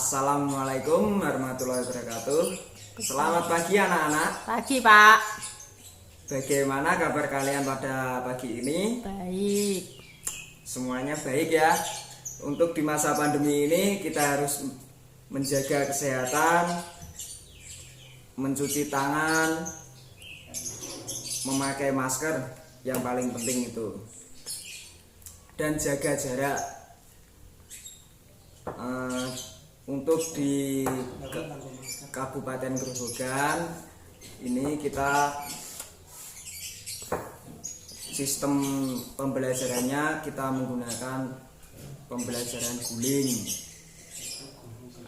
Assalamualaikum warahmatullahi wabarakatuh. Selamat pagi anak-anak. Pagi, Pak. Bagaimana kabar kalian pada pagi ini? Baik. Semuanya baik ya. Untuk di masa pandemi ini kita harus menjaga kesehatan, mencuci tangan, memakai masker yang paling penting itu, dan jaga jarak. Untuk di Kabupaten Grobogan ini kita sistem pembelajarannya kita menggunakan pembelajaran guling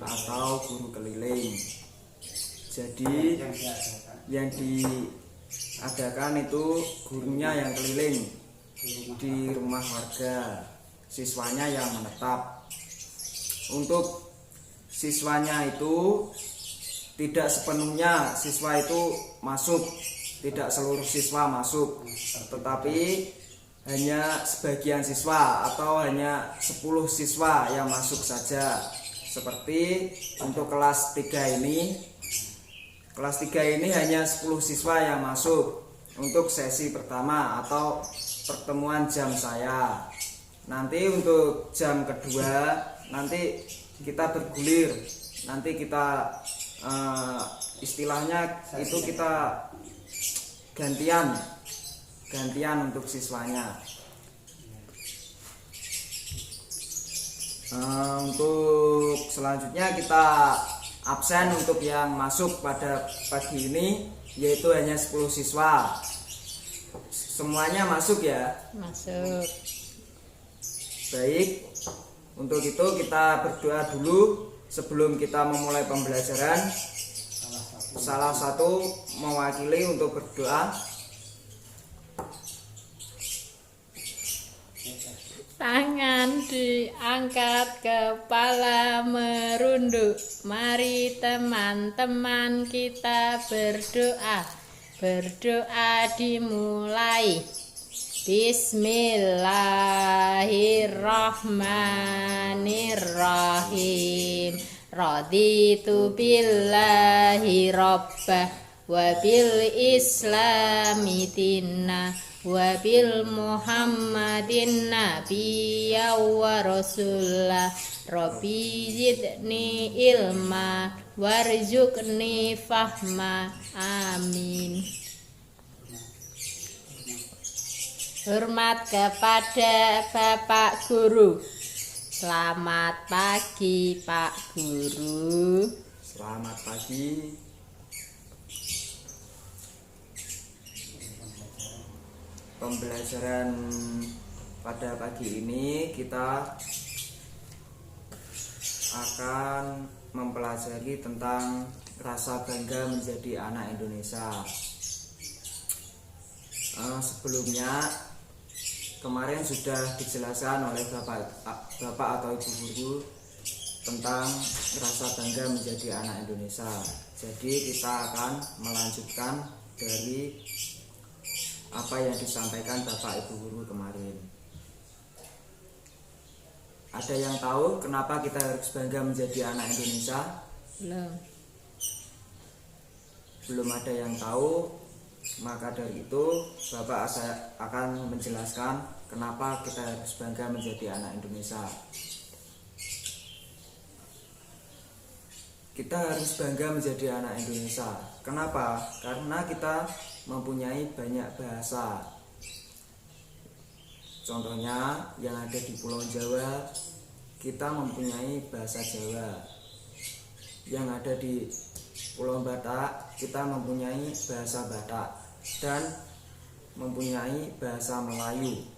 atau guru keliling. Jadi yang diadakan itu gurunya yang keliling di rumah warga, siswanya yang menetap. Untuk siswanya itu tidak sepenuhnya siswa itu masuk, tidak seluruh siswa masuk, tetapi hanya sebagian siswa atau hanya 10 siswa yang masuk saja. Seperti untuk kelas 3 ini, hanya 10 siswa yang masuk untuk sesi pertama atau pertemuan jam saya. Nanti untuk jam kedua nanti kita bergulir, nanti kita istilahnya itu kita gantian untuk siswanya. Untuk selanjutnya kita absen untuk yang masuk pada pagi ini, yaitu hanya 10 siswa. Semuanya masuk ya? Masuk. Baik. Untuk itu kita berdoa dulu sebelum kita memulai pembelajaran. Salah satu mewakili untuk berdoa. Tangan diangkat, kepala merunduk. Mari teman-teman kita berdoa. Berdoa dimulai. Bismillahirrahmanirrahim. Raditu billahi rabbah wa bil islami dinna wa bil muhammadin nabiyya wa rasulah. Rabbi zidni ilma warzuqni fahma. Amin. Hormat kepada Bapak Guru. Selamat pagi, Pak Guru. Selamat pagi. Pembelajaran pada pagi ini kita akan mempelajari tentang rasa bangga menjadi anak Indonesia. Sebelumnya kemarin sudah dijelaskan oleh Bapak atau Ibu Guru tentang rasa bangga menjadi anak Indonesia. Jadi kita akan melanjutkan dari apa yang disampaikan Bapak Ibu Guru kemarin. Ada yang tahu kenapa kita harus bangga menjadi anak Indonesia? Belum ada yang tahu. Maka dari itu Bapak akan menjelaskan kenapa kita harus bangga menjadi anak Indonesia. Kita harus bangga menjadi anak Indonesia. Kenapa? Karena kita mempunyai banyak bahasa. Contohnya yang ada di Pulau Jawa, kita mempunyai bahasa Jawa. Yang ada di Pulau Batak, kita mempunyai bahasa Batak dan mempunyai bahasa Melayu,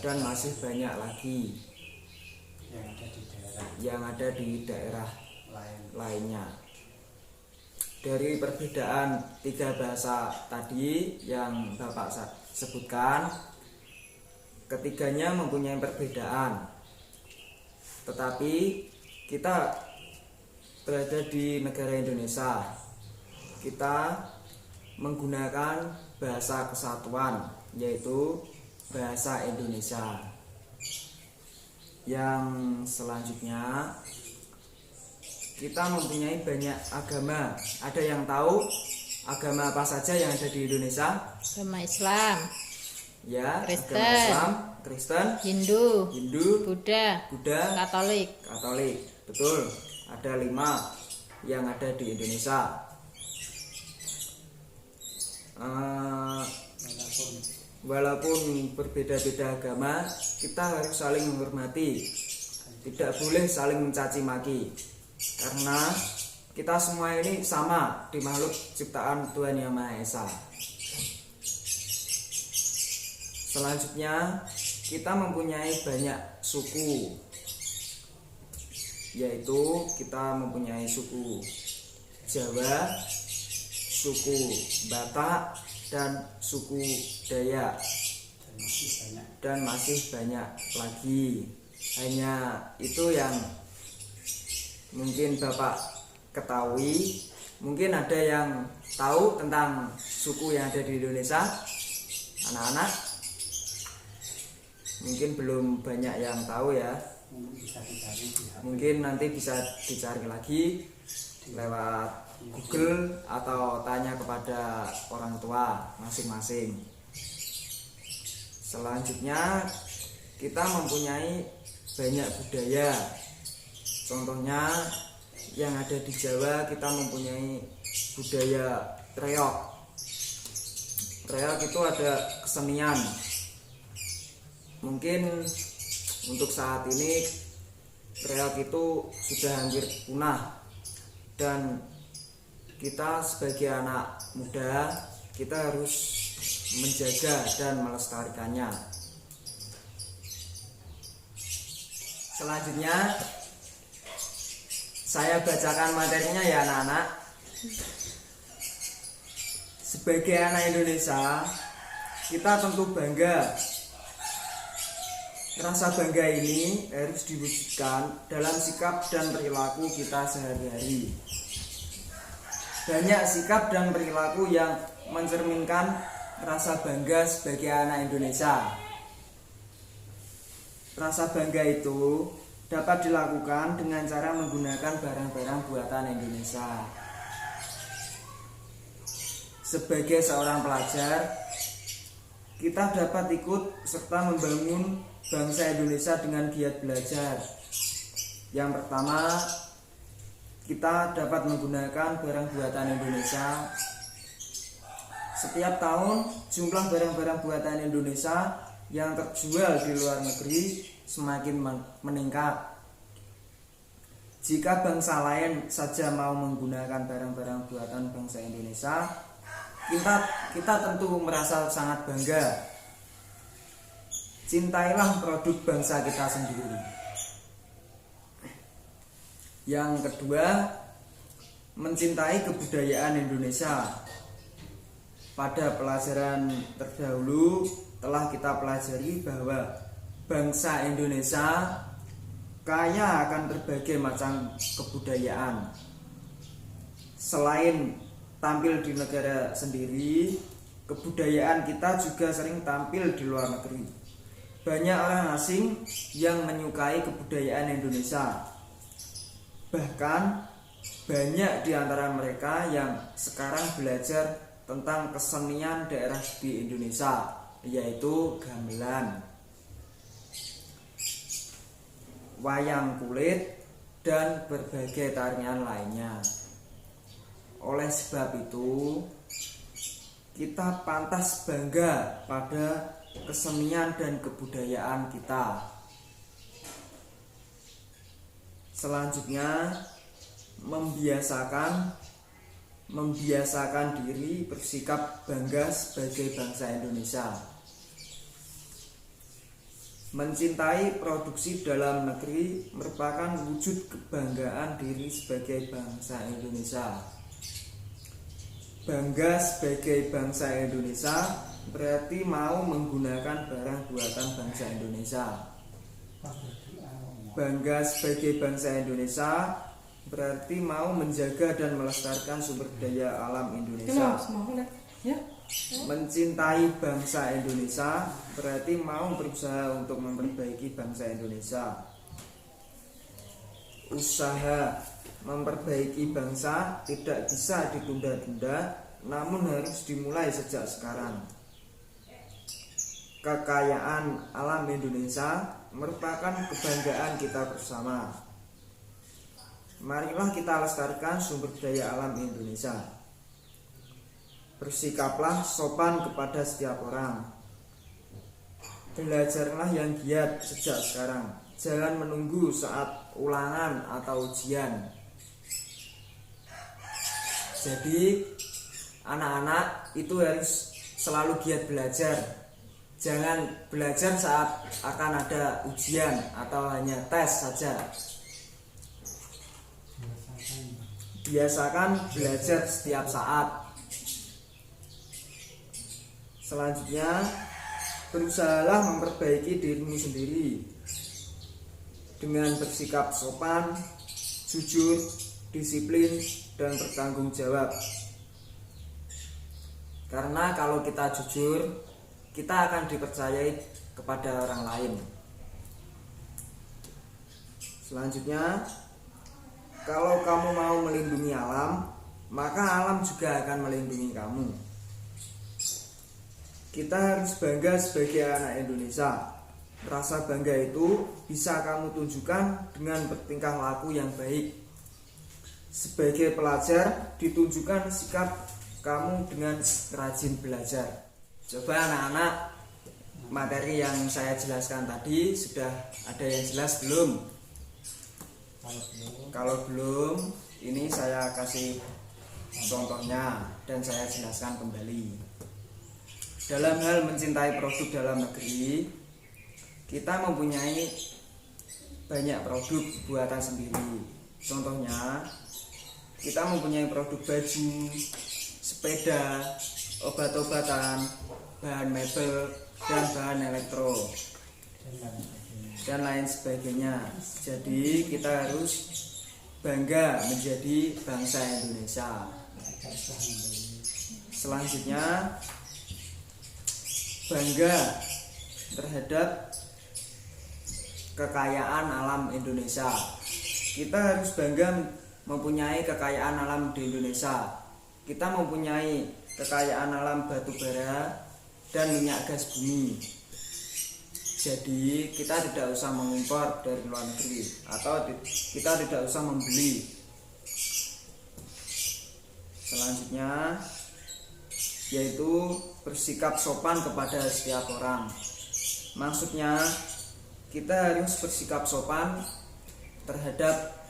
dan masih banyak lagi yang ada di daerah lainnya. Dari perbedaan 3 bahasa tadi yang Bapak sebutkan, ketiganya mempunyai perbedaan, tetapi kita berada di negara Indonesia. Kita menggunakan bahasa kesatuan, yaitu bahasa Indonesia. Yang selanjutnya, kita mempunyai banyak agama. Ada yang tahu agama apa saja yang ada di Indonesia? Agama Islam, Ya, Kristen, agama Islam, Kristen, Hindu, Hindu, Buddha, Buddha, Katolik. Katolik. Betul, ada 5 yang ada di Indonesia. Walaupun berbeda-beda agama, kita harus saling menghormati. Tidak boleh saling mencaci maki, karena kita semua ini sama di makhluk ciptaan Tuhan Yang Maha Esa. Selanjutnya, kita mempunyai banyak suku, yaitu kita mempunyai suku Jawa, suku Batak, dan suku Dayak, dan masih banyak lagi. Hanya itu yang mungkin Bapak ketahui. Mungkin ada yang tahu tentang suku yang ada di Indonesia, anak-anak? Mungkin belum banyak yang tahu ya. Mungkin nanti bisa dicari lagi lewat Google atau tanya kepada orang tua masing-masing. Selanjutnya, kita mempunyai banyak budaya. Contohnya yang ada di Jawa, kita mempunyai budaya reog. Reog itu ada kesenian. Mungkin untuk saat ini reog itu sudah hampir punah, dan kita sebagai anak muda, kita harus menjaga dan melestarikannya. Selanjutnya, saya bacakan materinya ya anak-anak. Sebagai anak Indonesia, kita tentu bangga. Rasa bangga ini harus diwujudkan dalam sikap dan perilaku kita sehari-hari. Banyak sikap dan perilaku yang mencerminkan rasa bangga sebagai anak Indonesia. Rasa bangga itu dapat dilakukan dengan cara menggunakan barang-barang buatan Indonesia. Sebagai seorang pelajar, kita dapat ikut serta membangun bangsa Indonesia dengan giat belajar. Yang pertama, kita dapat menggunakan barang buatan Indonesia. Setiap tahun, jumlah barang-barang buatan Indonesia yang terjual di luar negeri semakin meningkat. Jika bangsa lain saja mau menggunakan barang-barang buatan bangsa Indonesia, kita tentu merasa sangat bangga. Cintailah produk bangsa kita sendiri. Yang kedua, mencintai kebudayaan Indonesia. Pada pelajaran terdahulu telah kita pelajari bahwa bangsa Indonesia kaya akan berbagai macam kebudayaan. Selain tampil di negara sendiri, kebudayaan kita juga sering tampil di luar negeri. Banyak orang asing yang menyukai kebudayaan Indonesia. Bahkan banyak di antara mereka yang sekarang belajar tentang kesenian daerah di Indonesia, yaitu gamelan, wayang kulit, dan berbagai tarian lainnya. Oleh sebab itu, kita pantas bangga pada kesenian dan kebudayaan kita. Selanjutnya, membiasakan diri bersikap bangga sebagai bangsa Indonesia. Mencintai produksi dalam negeri merupakan wujud kebanggaan diri sebagai bangsa Indonesia. Bangga sebagai bangsa Indonesia berarti mau menggunakan barang buatan bangsa Indonesia. Bangga sebagai bangsa Indonesia berarti mau menjaga dan melestarikan sumber daya alam Indonesia. Mencintai bangsa Indonesia berarti mau berusaha untuk memperbaiki bangsa Indonesia. usaha memperbaiki bangsa tidak bisa ditunda-tunda, namun harus dimulai sejak sekarang. Kekayaan alam Indonesia merupakan kebanggaan kita bersama. Marilah kita lestarikan sumber daya alam Indonesia. Bersikaplah sopan kepada setiap orang. Belajarlah yang giat sejak sekarang. Jangan menunggu saat ulangan atau ujian. Jadi anak-anak itu harus selalu giat belajar. Jangan belajar saat akan ada ujian atau hanya tes saja. Biasakan belajar setiap saat. Selanjutnya, berusahalah memperbaiki dirimu sendiri dengan bersikap sopan, jujur, disiplin, dan bertanggung jawab. Karena kalau kita jujur, kita akan dipercayai kepada orang lain. Selanjutnya, kalau kamu mau melindungi alam, maka alam juga akan melindungi kamu. Kita harus bangga sebagai anak Indonesia. Rasa bangga itu bisa kamu tunjukkan dengan bertingkah laku yang baik. Sebagai pelajar, ditunjukkan sikap kamu dengan rajin belajar. Coba anak-anak, materi yang saya jelaskan tadi sudah ada yang jelas belum? Kalau belum, ini saya kasih contohnya dan saya jelaskan kembali. Dalam hal mencintai produk dalam negeri, kita mempunyai banyak produk buatan sendiri. Contohnya, kita mempunyai produk baju, sepeda, obat-obatan, bahan mebel, dan bahan elektro, dan lain sebagainya. Jadi kita harus bangga menjadi bangsa Indonesia. Selanjutnya, bangga terhadap kekayaan alam Indonesia. Kita harus bangga mempunyai kekayaan alam di Indonesia. Kita mempunyai kekayaan alam batu bara dan minyak gas bumi. Jadi kita tidak usah mengimpor dari luar negeri atau kita tidak usah membeli. Selanjutnya yaitu bersikap sopan kepada setiap orang. Maksudnya kita harus bersikap sopan terhadap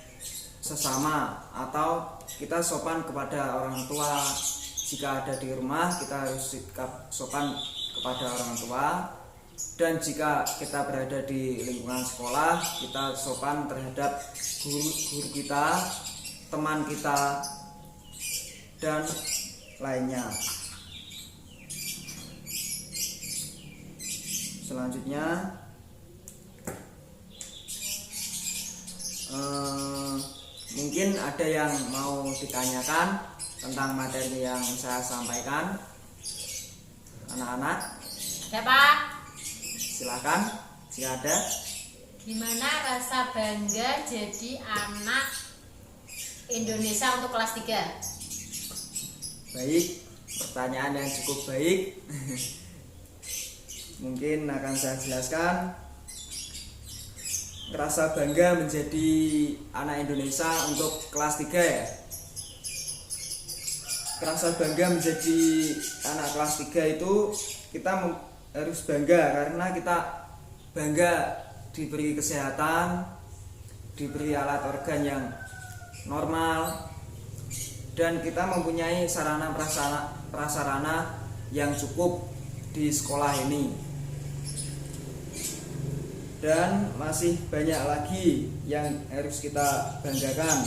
sesama atau kita sopan kepada orang tua. Jika ada di rumah, kita harus sikap sopan kepada orang tua. Dan jika kita berada di lingkungan sekolah, kita sopan terhadap guru kita, teman kita, dan lainnya. Selanjutnya, mungkin ada yang mau ditanyakan tentang materi yang saya sampaikan, anak-anak. Ya Pak. Silakan jika ada. Gimana rasa bangga jadi anak Indonesia untuk kelas 3? Baik, pertanyaan yang cukup baik. Mungkin akan saya jelaskan. Rasa bangga menjadi anak Indonesia untuk kelas 3 ya. Rasa bangga menjadi anak kelas 3 itu kita harus bangga karena kita bangga diberi kesehatan, diberi alat organ yang normal, dan kita mempunyai sarana prasarana yang cukup di sekolah ini. Dan masih banyak lagi yang harus kita banggakan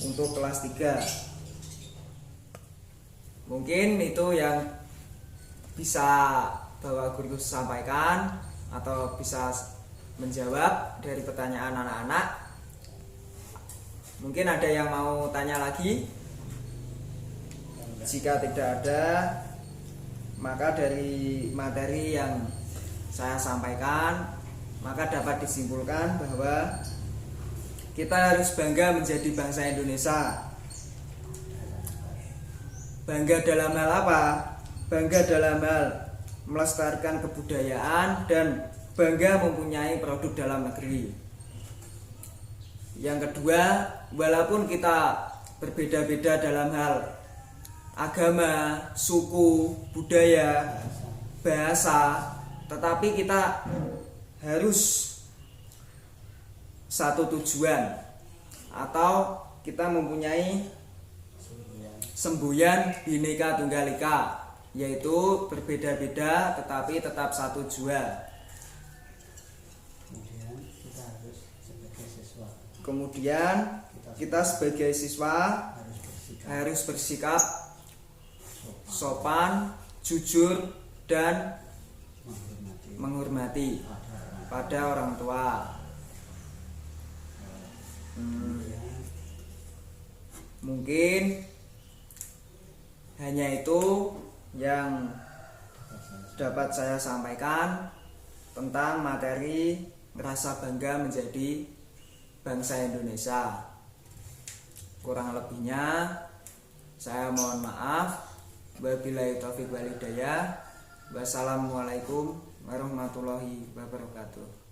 untuk kelas 3. Mungkin itu yang bisa Bapak Guru sampaikan atau bisa menjawab dari pertanyaan anak-anak. Mungkin ada yang mau tanya lagi? Jika tidak ada, maka dari materi yang saya sampaikan, maka dapat disimpulkan bahwa kita harus bangga menjadi bangsa Indonesia. Bangga dalam hal apa? Bangga dalam hal melestarikan kebudayaan dan bangga mempunyai produk dalam negeri. Yang kedua, walaupun kita berbeda-beda dalam hal agama, suku, budaya, bahasa, tetapi kita harus satu tujuan atau kita mempunyai semboyan Bhinneka Tunggal Ika, yaitu berbeda-beda tetapi tetap satu tujuan. Kemudian kita sebagai siswa harus bersikap sopan, jujur, dan menghormati pada orang tua. Mungkin hanya itu yang dapat saya sampaikan tentang materi rasa bangga menjadi bangsa Indonesia. Kurang lebihnya saya mohon maaf. Wabillahi taufiq wal hidayah. Wassalamualaikum warahmatullahi wabarakatuh.